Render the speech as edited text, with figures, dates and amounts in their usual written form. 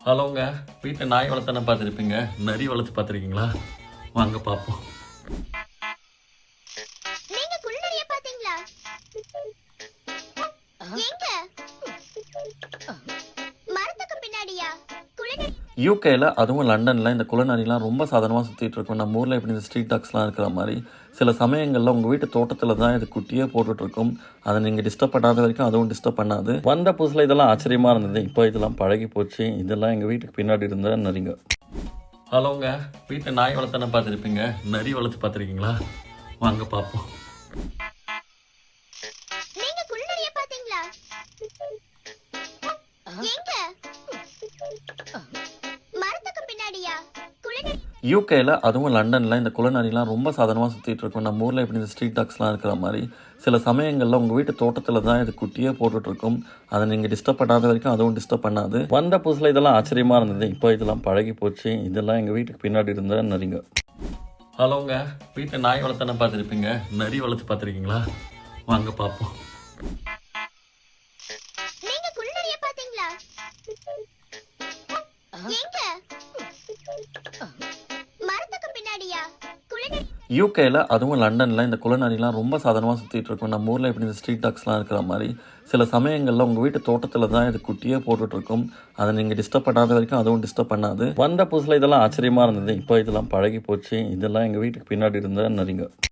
ஹலோங்க. வீட்டில் நாய் வளர்த்தன பார்த்துருப்பீங்க. நரி வளர்த்து பார்த்துருக்கீங்களா? வாங்க பார்ப்போம். நீங்க குள்ளநரிய பாத்தீங்களா? எங்க? மரத்துக்கு பின்னாடியா? குள்ளநரி யூகேல அதுவும் லண்டனில் இந்த குள்ளநரிலாம் ரொம்ப சாதாரணமாக சுற்றிட்டு இருக்கும். நம்ம ஊரில் எப்படி இந்த ஸ்ட்ரீட் டாக்ஸ்லாம் இருக்கிற மாதிரி சில சமயங்களில் உங்கள் வீட்டு தோட்டத்தில் தான் இது குட்டியே போட்டுட்ருக்கும். அதை நீங்கள் டிஸ்டர்ப் பண்ணாத வரைக்கும் அதுவும் டிஸ்டர்ப் பண்ணாது. வந்த புதுசில் இதெல்லாம் ஆச்சரியமாக இருந்தது. இப்போ இதெல்லாம் பழகி போச்சு. இதெல்லாம் எங்கள் வீட்டுக்கு பின்னாடி இருந்த நரிங்க. ஹலோங்க. வீட்டில் நாய் வளர்த்தன பார்த்துருப்பீங்க. நரி வளர்த்து பார்த்துருக்கீங்களா? வாங்க பார்ப்போம். நீங்க குள்ளநரிய பாத்தீங்களா? எங்க? மரத்துக்கு பின்னாடியா? குள்ளநரி யூகேல அதுவும் லண்டனில் இந்த குள்ளநரிலாம் ரொம்ப சாதாரணமாக சுற்றிட்டு இருக்கும். நம்ம ஊரில் எப்படி இந்த ஸ்ட்ரீட் டாக்ஸ்லாம் இருக்கிற மாதிரி சில சமயங்களில் உங்கள் வீட்டு தோட்டத்தில் தான் இது குட்டியே போட்டுட்ருக்கும். அதை நீங்கள் டிஸ்டர்ப் பண்ணாத வரைக்கும் அதுவும் டிஸ்டர்ப் பண்ணாது. வந்த புதுசில் இதெல்லாம் ஆச்சரியமாக இருந்தது. இப்போ இதெல்லாம் பழகி போச்சு. இதெல்லாம் எங்கள் வீட்டுக்கு பின்னாடி இருந்த நரிங்க. ஹலோங்க. வீட்டில் நாய் வளர்த்தன பார்த்துருப்பீங்க. நரி வளர்த்து பார்த்துருக்கீங்களா? வாங்க பார்ப்போம். நீங்க குள்ளநரிய பாத்தீங்களா? எங்க? மரத்துக்கு பின்னாடியா? குள்ளநரி யூகேல அதுவும் லண்டனில் இந்த குள்ளநரிலாம் ரொம்ப சாதாரணமாக சுற்றிட்டு இருக்கும். நம்ம ஊரில் எப்படி இந்த ஸ்ட்ரீட் டாக்ஸ்லாம் இருக்கிற மாதிரி சில சமயங்களில் உங்கள் வீட்டு தோட்டத்தில் தான் இது குட்டியே போட்டுட்ருக்கும். அதை நீங்கள் டிஸ்டர்ப் பண்ணாத வரைக்கும் அதுவும் டிஸ்டர்ப் பண்ணாது. வந்த புதுசில் இதெல்லாம் ஆச்சரியமாக இருந்தது. இப்போ இதெல்லாம் பழகி போச்சு. இதெல்லாம் எங்கள் வீட்டுக்கு பின்னாடி இருந்த நரிங்க.